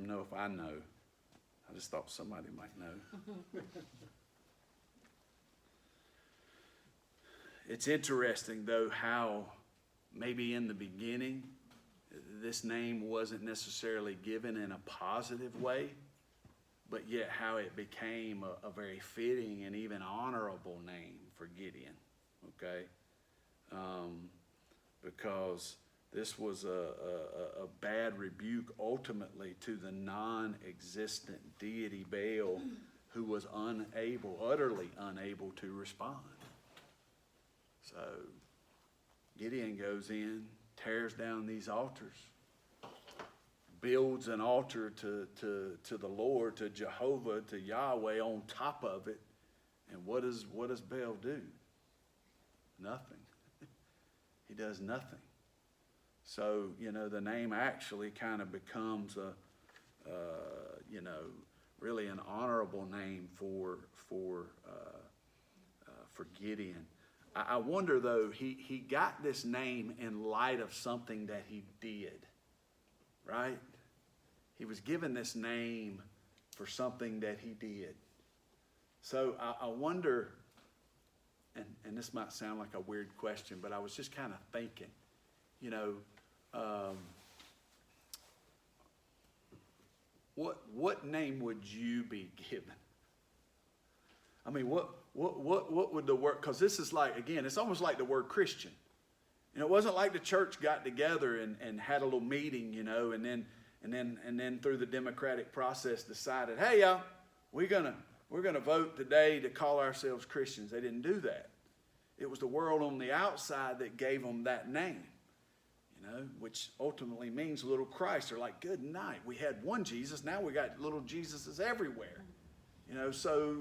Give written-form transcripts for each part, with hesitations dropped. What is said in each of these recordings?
even know if I know. I just thought somebody might know. It's interesting, though, how maybe in the beginning, this name wasn't necessarily given in a positive way, but yet how it became a very fitting and even honorable name for Gideon, okay? Because this was a bad rebuke ultimately to the non-existent deity Baal, who was utterly unable to respond. So Gideon goes in, tears down these altars, builds an altar to the Lord, to Jehovah, to Yahweh on top of it. And what does Baal do? Nothing. He does nothing. So, the name actually kind of becomes really an honorable name for Gideon. I wonder, though, he got this name in light of something that he did, right? He was given this name for something that he did. So I wonder, and this might sound like a weird question, but I was just kind of thinking, what name would you be given? I mean, what would the word, because this is like, again, it's almost like the word Christian. It wasn't like the church got together and had a little meeting, and then through the democratic process decided, hey, y'all, we're gonna vote today to call ourselves Christians. They didn't do that. It was the world on the outside that gave them that name, which ultimately means little Christ. They're like, good night. We had one Jesus, now we got little Jesuses everywhere. So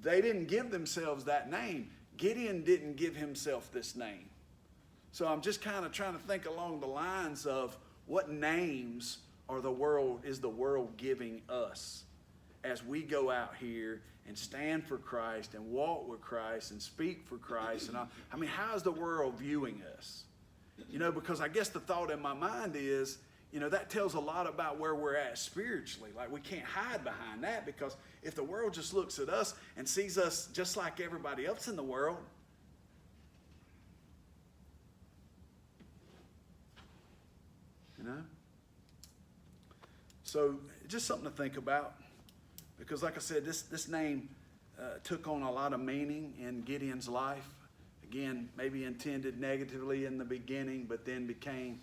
they didn't give themselves that name. Gideon didn't give himself this name. So I'm just kind of trying to think along the lines of what names is the world giving us as we go out here and stand for Christ and walk with Christ and speak for Christ. And I mean, how is the world viewing us? Because I guess the thought in my mind is, that tells a lot about where we're at spiritually. Like, we can't hide behind that, because if the world just looks at us and sees us just like everybody else in the world, So just something to think about, because like I said, this name took on a lot of meaning in Gideon's life. Again, maybe intended negatively in the beginning, but then became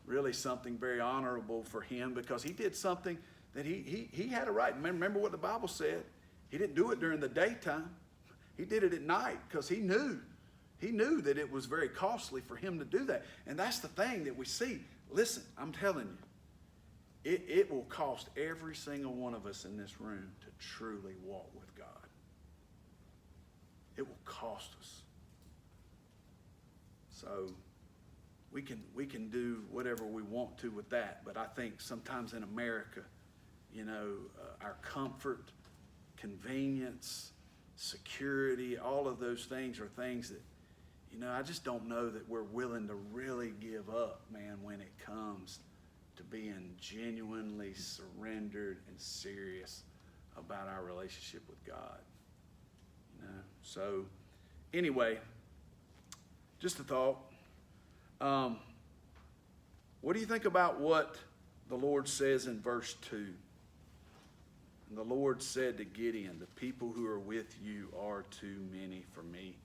really something very honorable for him, because he did something that he had a right. Remember what the Bible said. He didn't do it during the daytime. He did it at night, because he knew that it was very costly for him to do that. And that's the thing that we see. Listen, I'm telling you, it will cost every single one of us in this room to truly walk with God. It will cost us. So we can do whatever we want to with that, but I think sometimes in America, our comfort, convenience, security, all of those things are things that, I just don't know that we're willing to really give up, man, when it comes to being genuinely surrendered and serious about our relationship with God. So anyway, just a thought. What do you think about what the Lord says in verse 2? And the Lord said to Gideon, the people who are with you are too many for me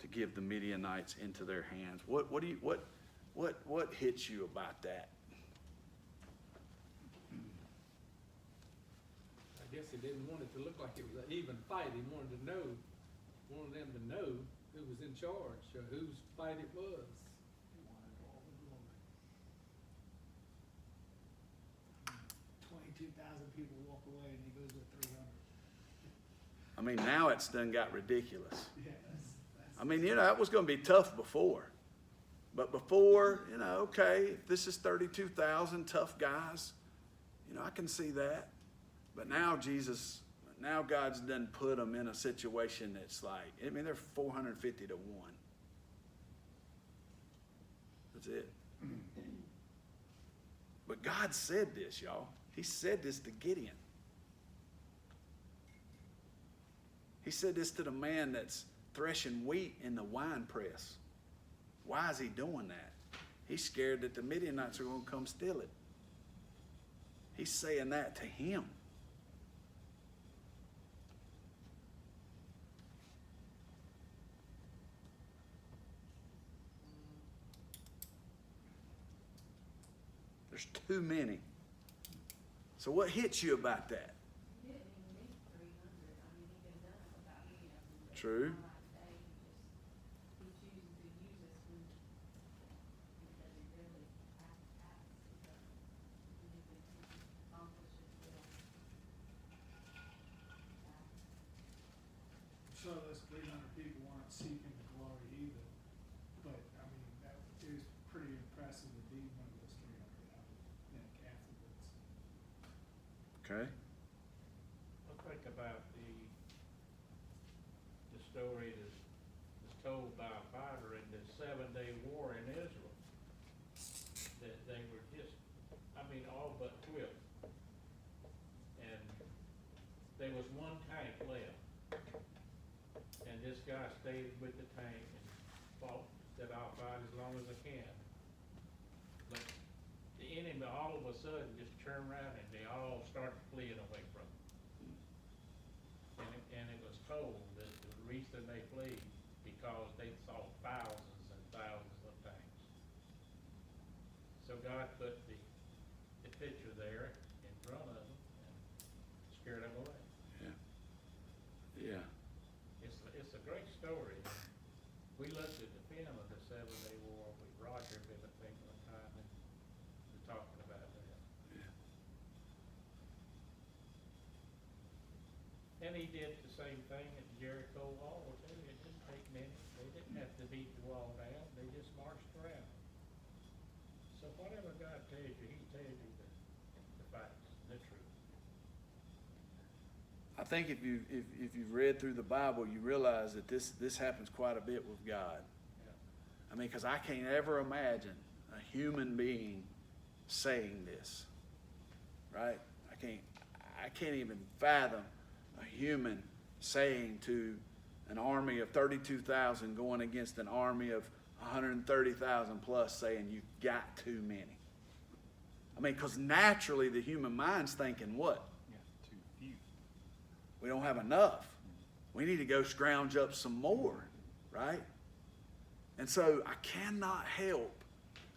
to give the Midianites into their hands. What hits you about that? I guess he didn't want it to look like it was an even fight. He wanted them to know who was in charge, or whose fight it was. He wanted all the glory. 22,000 people walk away, and he goes with 300. I mean, now it's done got ridiculous. Yeah, I mean, that was going to be tough before. But before, okay, if this is 32,000 tough guys, I can see that. But now God's done put them in a situation that's like, they're 450 to 1. That's it. But God said this, y'all. He said this to Gideon. He said this to the man that's threshing wheat in the wine press. Why is he doing that? He's scared that the Midianites are going to come steal it. He's saying that to him. There's too many. So what hits you about that? True. So those 300 people weren't seeking the glory either, but, I mean, that, it was pretty impressive to be one of those 300 out, afterwards. Okay. I think about the story that was told by a fighter in the 7-day war in Israel. That they were just, all but whipped. And there was one tank left. And this guy stayed with the tank and fought, said, I'll fight as long as I can. But the enemy all of a sudden just turned around and they all started fleeing away from him. And it was told that the reason they fled because they saw thousands and thousands of tanks. So God put the picture there in front of them and scared them away. Yeah. Yeah. It's a great story. We looked at the film of the 7-day war with Roger Bennett thing one time and we're talking about that. Yeah. And he did the same thing at the Jericho wall. It didn't take many. They didn't have to beat the wall down. They just marched around. So whatever God tells you, he tells you the facts, the truth. I think if you've read through the Bible, you realize that this happens quite a bit with God. Yeah. Because I can't ever imagine a human being saying this, right? I can't even fathom a human saying to an army of 32,000 going against an army of 130,000 plus saying you've got too many. Because naturally the human mind's thinking what? Yeah, too few. We don't have enough. We need to go scrounge up some more, right? And so I cannot help.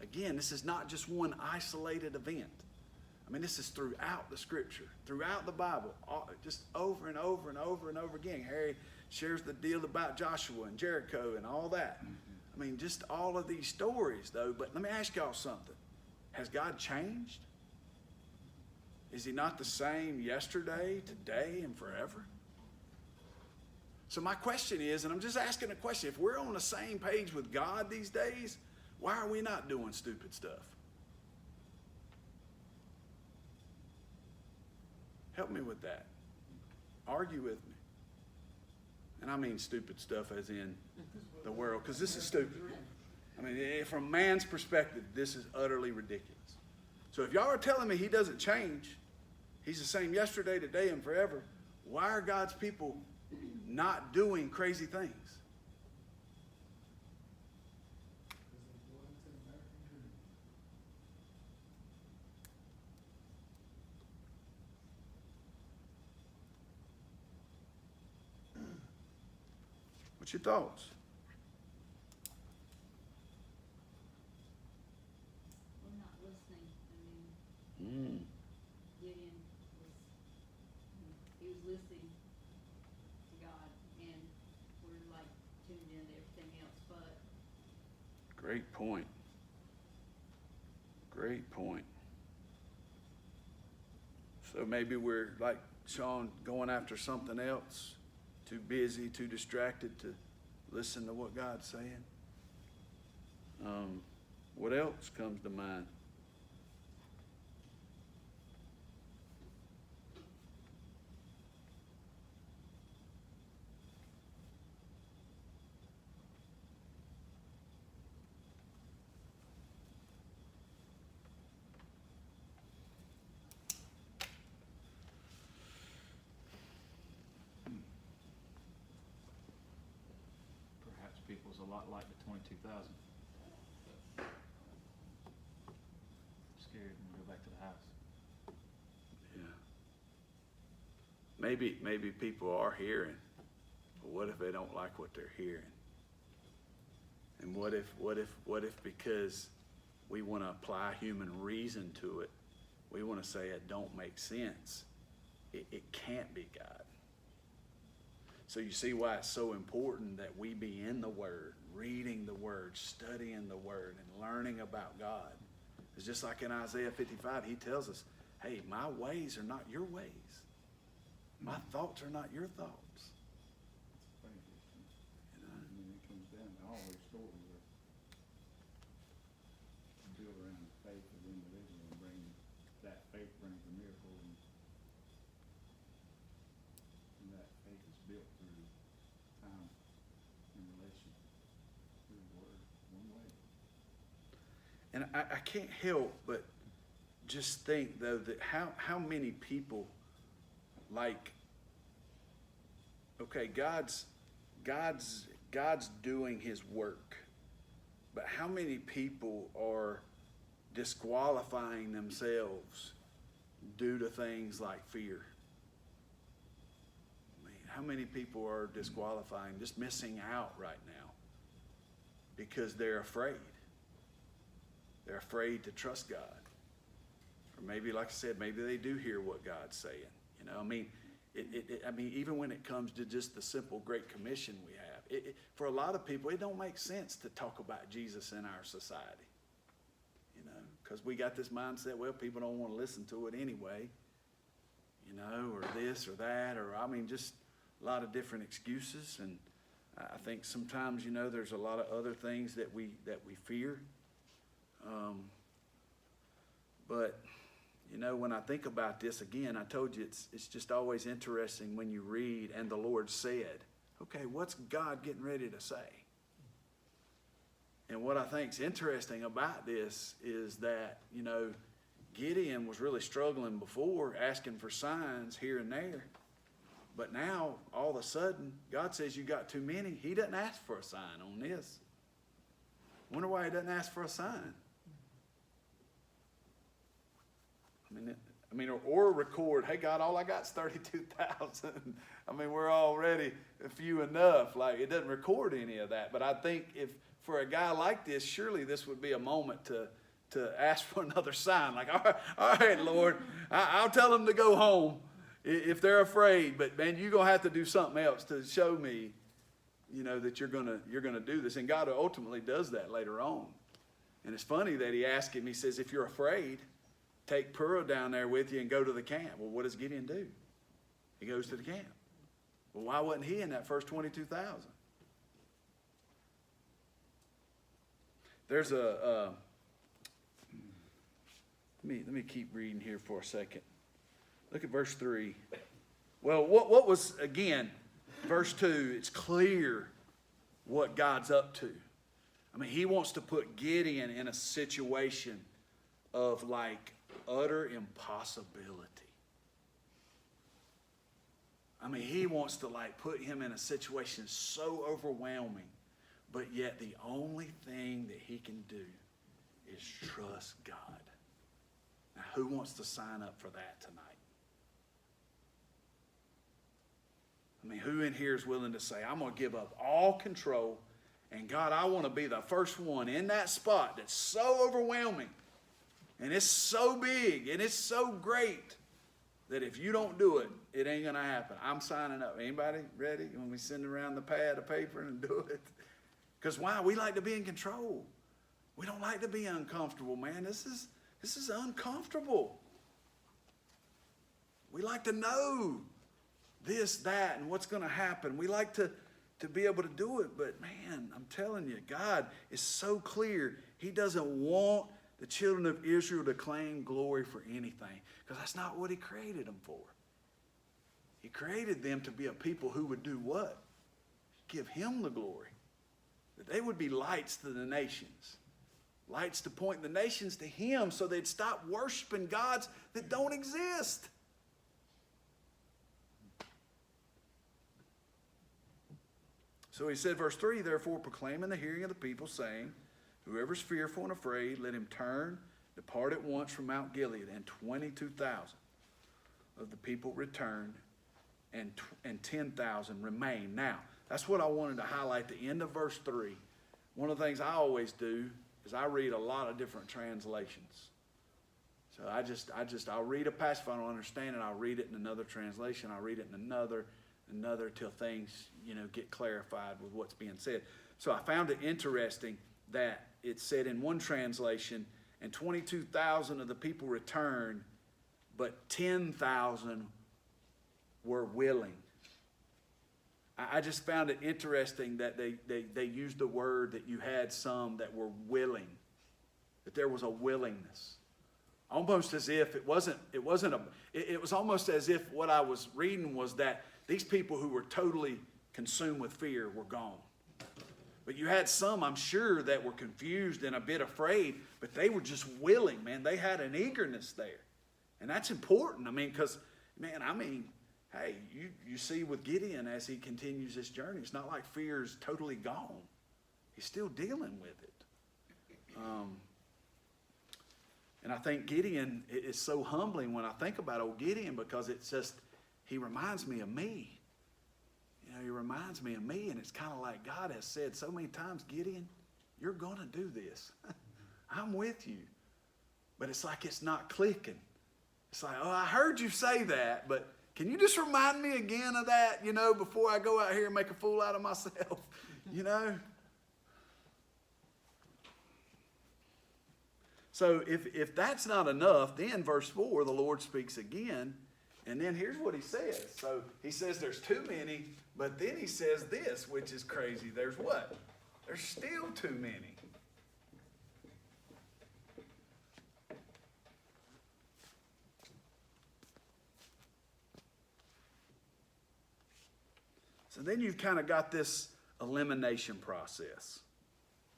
Again, this is not just one isolated event. This is throughout the Scripture, throughout the Bible, just over and over and over and over again. Harry shares the deal about Joshua and Jericho and all that. Just all of these stories, though. But let me ask y'all something. Has God changed? Is he not the same yesterday, today, and forever? So my question is, and I'm just asking a question, if we're on the same page with God these days, why are we not doing stupid stuff? Help me with that. Argue with me. And I mean stupid stuff as in the world, because this is stupid. From man's perspective, this is utterly ridiculous. So if y'all are telling me he doesn't change, he's the same yesterday, today, and forever, why are God's people not doing crazy things? Because they brought it to the American dream. What's your thoughts? We're not listening. Gideon he was listening to God, and we're like tuned in to everything else but. Great point. Great point. So maybe we're, like Sean, going after something else, too busy, too distracted to listen to what God's saying. What else comes to mind? a lot like the 22,000. Scared when we go back to the house. Yeah. Maybe people are hearing, but what if they don't like what they're hearing? And what if because we want to apply human reason to it, we want to say it don't make sense. It can't be God. So you see why it's so important that we be in the Word, reading the Word, studying the Word, and learning about God. It's just like in Isaiah 55, he tells us, hey, my ways are not your ways. My thoughts are not your thoughts. Faith is, I mean, it comes down to all these stories are built around the faith of the individual and that faith brings a miracle and that faith is built through time and relation through the Word, one way. And I can't help but just think, though, that how many people, like, okay, God's doing his work, but how many people are disqualifying themselves due to things like fear? I mean, how many people are disqualifying, just missing out right now because they're afraid? They're afraid to trust God. Or maybe, like I said, maybe they do hear what God's saying. You know, I mean, even when it comes to just the simple Great Commission we have, for a lot of people, it don't make sense to talk about Jesus in our society. You know, because we got this mindset, well, people don't want to listen to it anyway. You know, or this or that, or I mean, just a lot of different excuses. And I think sometimes, you know, there's a lot of other things that we fear. But you know, when I think about this again, I told you it's just always interesting when you read, and the Lord said, okay, what's God getting ready to say? And what I think's interesting about this is that, you know, Gideon was really struggling before, asking for signs here and there. But now, all of a sudden, God says you got too many. He doesn't ask for a sign on this. Wonder why he doesn't ask for a sign. I mean, or record, hey, God, all I got is 32,000. I mean, we're already a few enough. Like, it doesn't record any of that. But I think if for a guy like this, surely this would be a moment to ask for another sign. Like, all right, Lord, I'll tell them to go home if they're afraid. But, man, you're going to have to do something else to show me, you know, that you're gonna do this. And God ultimately does that later on. And it's funny that he asked him, he says, if you're afraid, take Purah down there with you and go to the camp. Well, what does Gideon do? He goes to the camp. Well, why wasn't he in that first 22,000? There's let me keep reading here for a second. Look at verse 3. Well, what was, again, verse 2, it's clear what God's up to. I mean, he wants to put Gideon in a situation of like utter impossibility. I mean, he wants to like put him in a situation so overwhelming, but yet the only thing that he can do is trust God. Now, who wants to sign up for that tonight? I mean, who in here is willing to say, I'm going to give up all control, and God, I want to be the first one in that spot that's so overwhelming, and it's so big, and it's so great, that if you don't do it, it ain't going to happen. I'm signing up. Anybody ready? When we send around the pad of paper and do it? Because why? We like to be in control. We don't like to be uncomfortable, man. This is uncomfortable. We like to know this, that, and what's going to happen. We like to be able to do it. But, man, I'm telling you, God is so clear. He doesn't want the children of Israel to claim glory for anything, because that's not what he created them for. He created them to be a people who would do what? Give him the glory. That they would be lights to the nations. Lights to point the nations to him, so they'd stop worshiping gods that don't exist. So he said, verse 3, therefore proclaim in the hearing of the people, saying, whoever's fearful and afraid, let him turn, depart at once from Mount Gilead. And 22,000 of the people returned, and 10,000 remained. Now, that's what I wanted to highlight, the end of verse 3. One of the things I always do is I read a lot of different translations. So I'll read a passage, if I don't understand it, I'll read it in another translation, I'll read it in another, till things, get clarified with what's being said. So I found it interesting that it said in one translation, and 22,000 of the people returned, but 10,000 were willing. I just found it interesting that they used the word that you had some that were willing, that there was a willingness. Almost as if it was almost as if what I was reading was that these people who were totally consumed with fear were gone. But you had some, I'm sure, that were confused and a bit afraid, but they were just willing, man. They had an eagerness there. And that's important. Because, hey, you see with Gideon as he continues this journey, it's not like fear is totally gone. He's still dealing with it. And I think Gideon is so humbling when I think about old Gideon, because it's just, he reminds me of me. He reminds me of me, and it's kind of like God has said so many times, Gideon, you're going to do this. I'm with you. But it's like it's not clicking. It's like, oh, I heard you say that, but can you just remind me again of that, before I go out here and make a fool out of myself, So if that's not enough, then verse 4, the Lord speaks again. And then here's what he says. So he says there's too many, but then he says this, which is crazy. There's what? There's still too many. So then you've kind of got this elimination process,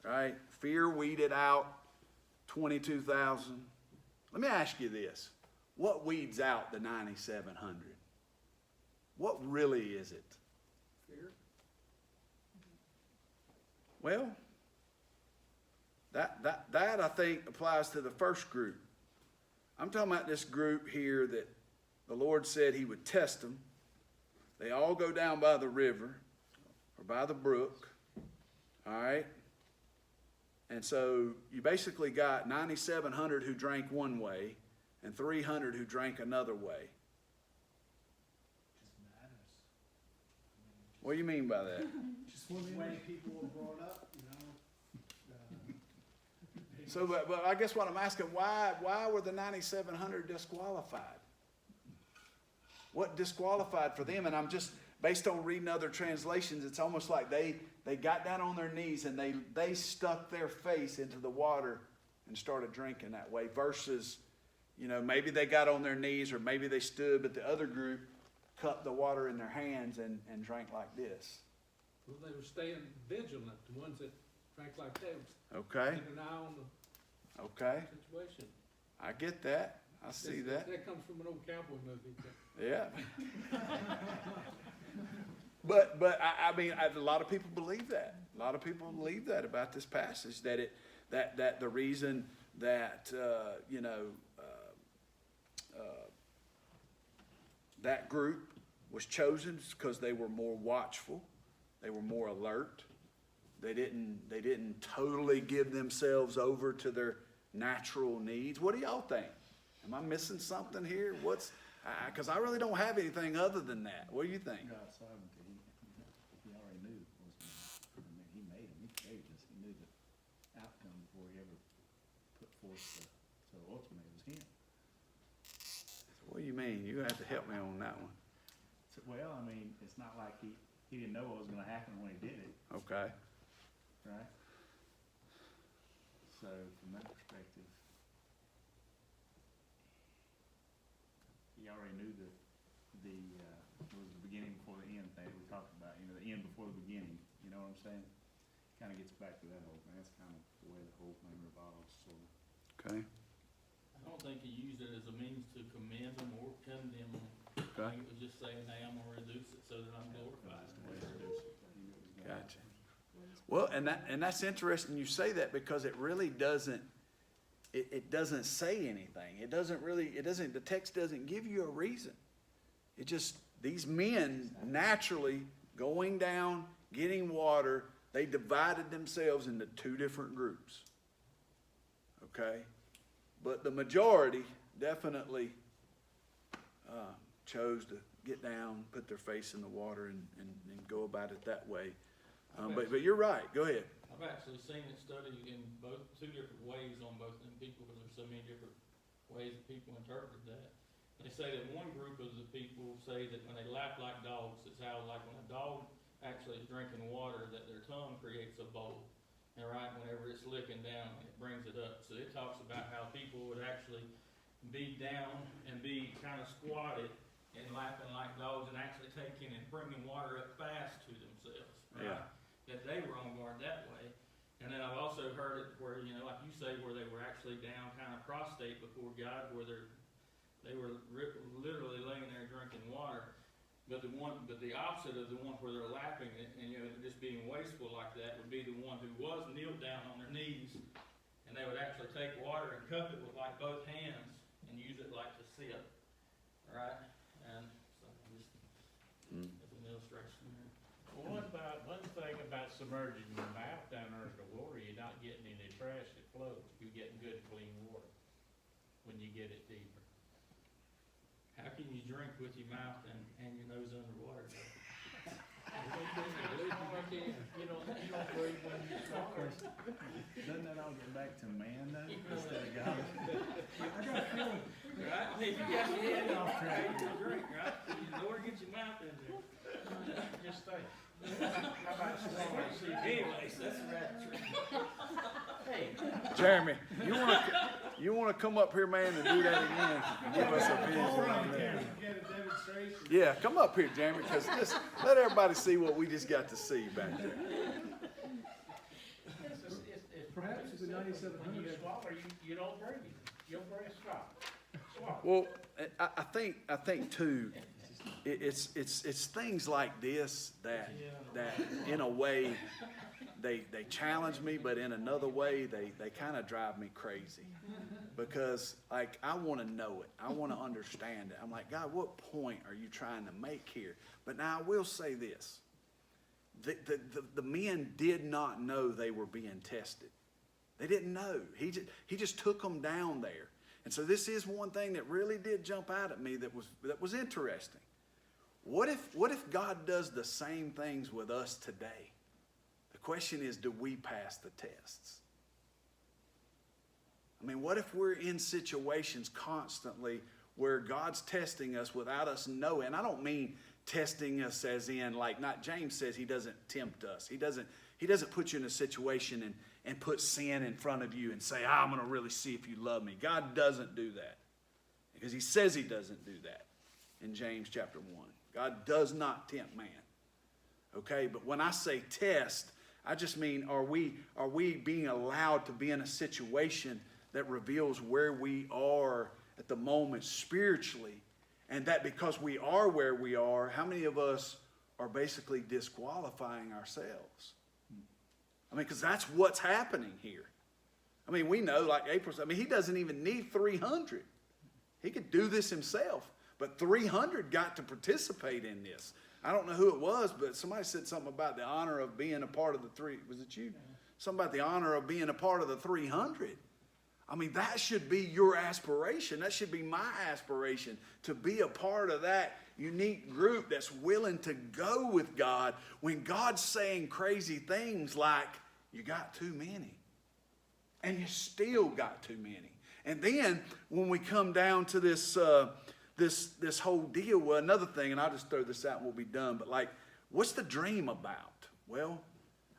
right? Fear weeded out 22,000. Let me ask you this. What weeds out the 9,700? What really is it? Fear? Well, that I think applies to the first group. I'm talking about this group here that the Lord said he would test them. They all go down by the river or by the brook, all right? And so you basically got 9,700 who drank one way and 300 who drank another way. Just matters. What do you mean by that? Just the way people were brought up, So, but I guess what I'm asking, why were the 9,700 disqualified? What disqualified for them? And I'm just, based on reading other translations, it's almost like they got down on their knees and they stuck their face into the water and started drinking that way, versus, maybe they got on their knees or maybe they stood, but the other group cupped the water in their hands and drank like this. Well, they were staying vigilant, the ones that drank like that, Okay, keeping an eye on the okay, situation. I get that. I see that. That comes from an old cowboy movie. Yeah. But a lot of people believe that. A lot of people believe that about this passage, that the reason that that group was chosen is because they were more watchful, they were more alert. They didn't totally give themselves over to their natural needs. What do y'all think? Am I missing something here? Because I really don't have anything other than that. What do you think? God sovereignty, he already knew he made him, he created us, he knew the outcome before he ever put forth so ultimately it was him. What do you mean? You have to help me on that one. So, well, it's not like he didn't know what was gonna happen when he did it, Okay. right? So from that perspective, he already knew it was the beginning before the end thing we talked about, the end before the beginning, you know what I'm saying? Kinda gets back to that whole thing, that's kind of the way the whole thing revolves, sort of. Okay. I don't think he used it as a means to commend them or condemn them. I Okay. think it was just saying, hey, I'm gonna reduce it so that I'm glorified. That's the way to reduce it, he knew it was Gotcha. Well, and that's interesting you say that, because it really doesn't, it doesn't say anything. The text doesn't give you a reason. It just, these men naturally going down, getting water, they divided themselves into two different groups. Okay? But the majority definitely chose to get down, put their face in the water, and go about it that way. But you're right. Go ahead. I've actually seen it studied in both, two different ways on both of them people, because there's so many different ways that people interpret that. They say that one group of the people say that when they lap like dogs, it's how, like when a dog actually is drinking water, that their tongue creates a bowl. And right, whenever it's licking down, it brings it up. So it talks about how people would actually be down and be kind of squatted and lapping like dogs, and actually taking and bringing water up fast to themselves, right? Yeah. That they were on guard that way. And then I've also heard it where, you know, like you say, where they were actually down kind of prostrate before God, where they were literally laying there drinking water. But the opposite of the one where they're lapping it and, you know, just being wasteful like that would be the one who was kneeled down on their knees, and they would actually take water and cup it with like both hands and use it like to sip, right? And so just as an illustration there. Well, one thing about submerging your mouth down under the water, you're not getting any trash that floats. You're getting good, clean water when you get it deeper. How can you drink with your mouth and your nose underwater? You don't breathe when you swallow. Doesn't that all get back to man though, instead of God? Right? I mean, if you got your head off track, you'll drink, right? The Lord gets your mouth in there. Just think. How about swallowing seafood? Anyways, that's a rabbit trail. Hey, Jeremy, you want to come up here, man, and do that again? And give us a visual on that. Get a demonstration. Yeah, come up here, Jeremy, because just let everybody see what we just got to see back there. Perhaps the 9700 When you swallow, you don't breathe. Your breath stops. Swallow. Well, I think too, it's things like this that in a way they challenge me, but in another way they kind of drive me crazy, because like I want to know it, I want to understand it. I'm like, God, what point are you trying to make here? But now I will say this: the men did not know they were being tested. They didn't know. He just took them down there. And so this is one thing that really did jump out at me that was interesting. What if God does the same things with us today? The question is, do we pass the tests? I mean, what if we're in situations constantly where God's testing us without us knowing? I don't mean testing us as in, like, not James says he doesn't tempt us. He doesn't put you in a situation and put sin in front of you and say, I'm going to really see if you love me. God doesn't do that, because he says he doesn't do that in James chapter 1. God does not tempt man. Okay, but when I say test, I just mean, are we being allowed to be in a situation that reveals where we are at the moment spiritually, and that because we are where we are, how many of us are basically disqualifying ourselves? I mean, because that's what's happening here. I mean, we know, like April said, I mean, he doesn't even need 300. He could do this himself, but 300 got to participate in this. I don't know who it was, but somebody said something about the honor of being a part of the three. Was it you? Something about the honor of being a part of the 300. I mean, that should be your aspiration. That should be my aspiration, to be a part of that unique group that's willing to go with God when God's saying crazy things like, you got too many. And you still got too many. And then when we come down to this this whole deal, well, another thing, and I'll just throw this out and we'll be done, but like, what's the dream about? Well,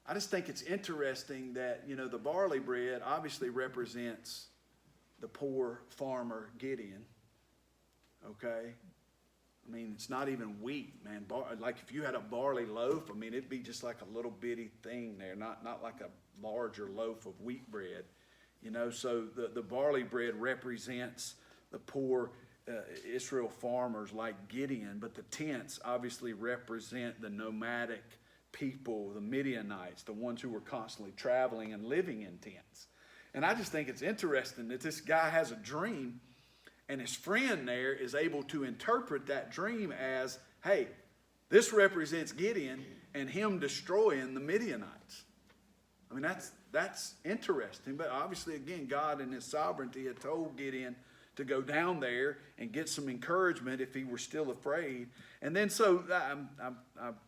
I just think it's interesting that, you know, the barley bread obviously represents the poor farmer Gideon, okay? I mean, it's not even wheat, man. Like if you had a barley loaf, I mean, it'd be just like a little bitty thing there, not like a larger loaf of wheat bread, you know? So the barley bread represents the poor Israel farmers like Gideon, but the tents obviously represent the nomadic people, the Midianites, the ones who were constantly traveling and living in tents. And I just think it's interesting that this guy has a dream, and his friend there is able to interpret that dream as, hey, this represents Gideon and him destroying the Midianites. I mean, that's interesting. But obviously, again, God in his sovereignty had told Gideon to go down there and get some encouragement if he were still afraid. And then so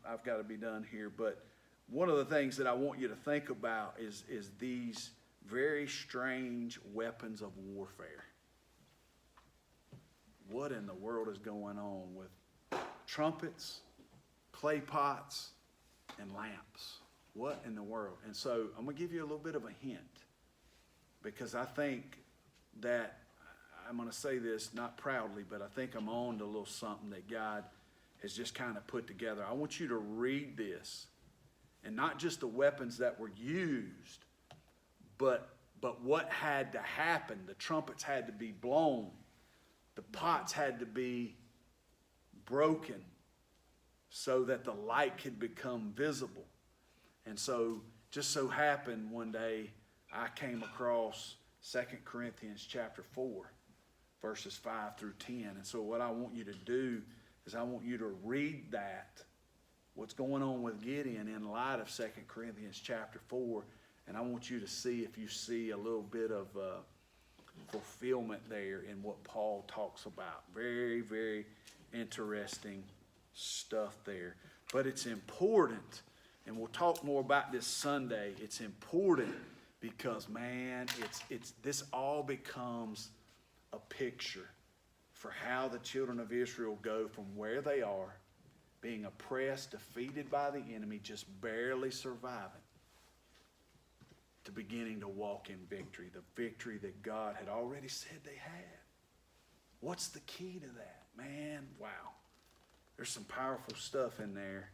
I've got to be done here. But one of the things that I want you to think about is these very strange weapons of warfare. What in the world is going on with trumpets, clay pots, and lamps? What in the world? And so I'm going to give you a little bit of a hint, because I think that, I'm going to say this not proudly, but I think I'm on to a little something that God has just kind of put together. I want you to read this, and not just the weapons that were used, but what had to happen. The trumpets had to be blown. The pots had to be broken so that the light could become visible. And so, just so happened one day, I came across 2 Corinthians chapter 4, verses 5 through 10. And so what I want you to do is I want you to read that, what's going on with Gideon, in light of 2 Corinthians chapter 4. And I want you to see if you see a little bit of fulfillment there in what Paul talks about. Very, very interesting stuff there. But it's important, and we'll talk more about this Sunday. It's important because, man, it's this all becomes a picture for how the children of Israel go from where they are, being oppressed, defeated by the enemy, just barely surviving, to beginning to walk in victory, the victory that God had already said they had. What's the key to that? Man, wow. There's some powerful stuff in there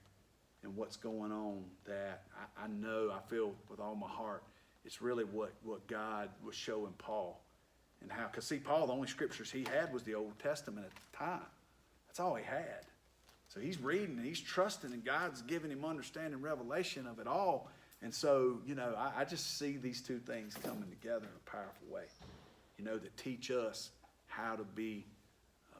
and what's going on that I know, I feel with all my heart, it's really what God was showing Paul. And how, because see, Paul, the only scriptures he had was the Old Testament at the time. That's all he had. So he's reading and he's trusting, and God's giving him understanding, revelation of it all. And so, I just see these two things coming together in a powerful way, that teach us how to be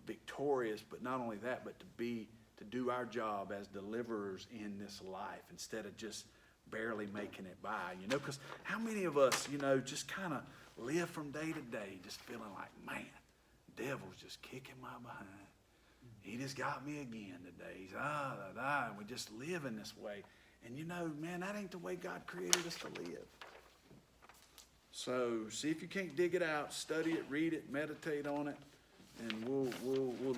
victorious, but not only that, but to do our job as deliverers in this life instead of just barely making it by, because how many of us, just kind of live from day to day just feeling like, man, the devil's just kicking my behind. He just got me again today. He's and we just live in this way. And man, that ain't the way God created us to live. So see if you can't dig it out, study it, read it, meditate on it, and we'll look